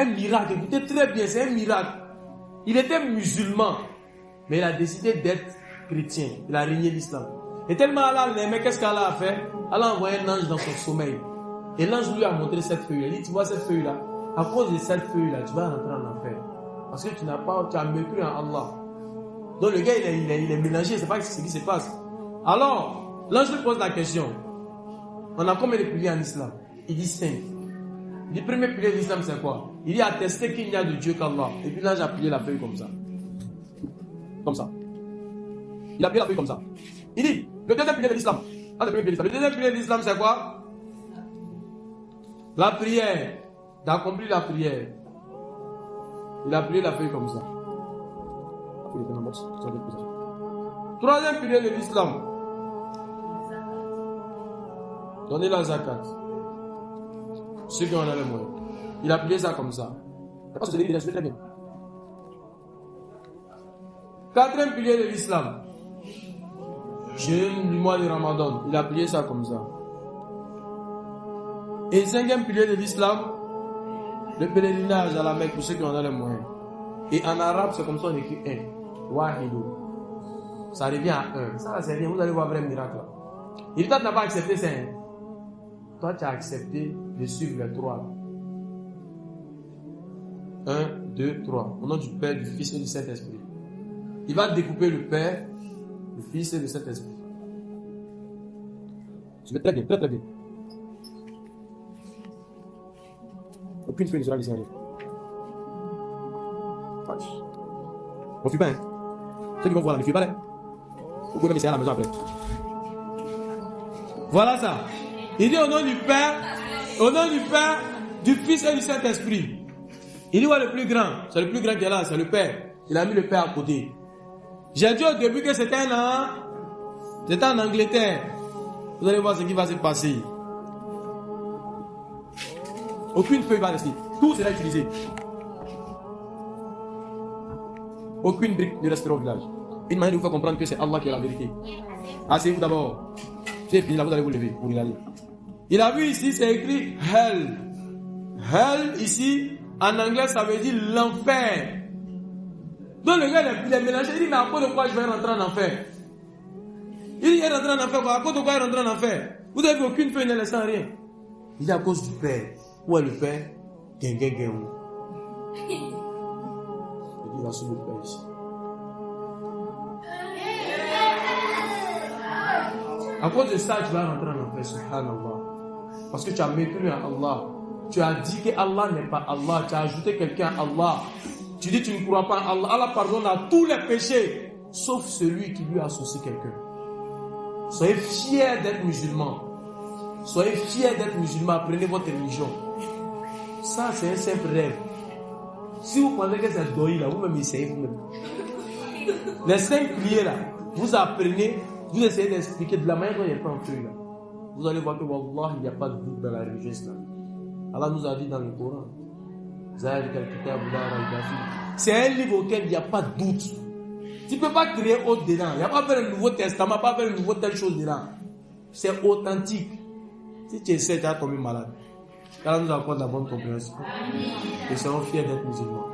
Un miracle, écoutez très bien, c'est un miracle. Il était musulman, mais il a décidé d'être chrétien. Il a régné l'islam. Et tellement Allah l'aimait, qu'est-ce qu'Allah a fait? Allah a envoyé un ange dans son sommeil. Et l'ange lui a montré cette feuille-là. Il dit, tu vois cette feuille-là? À cause de cette feuille-là, tu vas rentrer en enfer. Parce que tu as mépris en Allah. Donc le gars, il est mélangé, c'est pas ce qui se passe. Alors, l'ange lui pose la question. On a combien de piliers en islam? Il dit 5. Le premier pilier de l'islam, c'est quoi? Il dit attester qu'il n'y a de Dieu qu'Allah. Et puis l'ange a plié la feuille comme ça. Comme ça. Il a plié la feuille comme ça. Il dit, le deuxième pilier de l'islam. Le deuxième pilier de l'islam, c'est quoi? La prière. D'accomplir la prière. Il a plié la feuille comme ça. Troisième pilier de l'islam. Donner la zakat. Ceux qui en avaient moins. Il a plié ça comme ça. Parce que c'est très bien. Quatrième pilier de l'islam. Jeûne du mois de Ramadan. Il a plié ça comme ça. Et cinquième pilier de l'islam, le pèlerinage à la Mecque pour ceux qui en ont les moyens. Et en arabe, c'est comme ça on écrit 1. Wahidou. Ça revient à 1. Ça, c'est rien. Vous allez voir un vrai miracle. Il n'a pas accepté ça. Toi, tu as accepté de suivre les 3. 1, 2, 3. Au nom du Père, du Fils et du Saint-Esprit. Il va découper le Père, le Fils et le Saint-Esprit. Tu fais très bien, très très bien. Aucune feuille ne sera laissée en l'air. On ne fuit pas, hein. Ceux qui vont voir là, ne fuient pas, là. Vous pouvez même essayer à la maison après. Voilà ça. Il dit au nom du Père, du Fils et du Saint-Esprit. Il dit, ouais, le plus grand. C'est le plus grand qui est là, c'est le Père. Il a mis le Père à côté. J'ai dit au début que c'était en Angleterre. Vous allez voir ce qui va se passer. Aucune feuille va rester. Tout sera utilisé. Aucune brique ne restera au village. Une manière de vous faire comprendre que c'est Allah qui est la vérité. Asseyez-vous d'abord. C'est fini, là vous allez vous lever pour y aller. Il a vu ici, c'est écrit Hell. Hell, ici, en anglais, ça veut dire l'enfer. Donc le gars, il est mélangé. Il dit, mais à cause de quoi je vais rentrer en enfer? Il dit, il est rentré en enfer. À cause de quoi il est rentré en enfer? Vous avez vu aucune feuille ne laisse rien. Il dit, à cause du Père. Où est le Père? Il dit, il va sur le Père ici. À cause de ça, tu vas rentrer en enfer, subhanallah. Parce que tu as mépris à Allah. Tu as dit que Allah n'est pas Allah. Tu as ajouté quelqu'un à Allah. Tu dis que tu ne crois pas en Allah. Allah pardonne à tous les péchés, sauf celui qui lui associe quelqu'un. Soyez fiers d'être musulmans. Soyez fiers d'être musulmans. Apprenez votre religion. Ça, c'est un simple rêve. Si vous pensez que c'est doï là, vous-même essayez vous-même. Les 5 piliers là, vous apprenez, vous essayez d'expliquer de la manière dont il n'y a pas un feuille là. Vous allez voir que Wallah, il n'y a pas de doute dans la religion islamique. Allah nous a dit dans le Coran, c'est un livre auquel il n'y a pas de doute. Tu ne peux pas créer autre dedans. Il n'y a pas fait le Nouveau Testament, pas fait le Nouveau telle chose dedans. C'est authentique. Si tu essaies, tu vas tomber malade. Allah nous accorde la bonne compréhension. Et serons fiers d'être musulmans.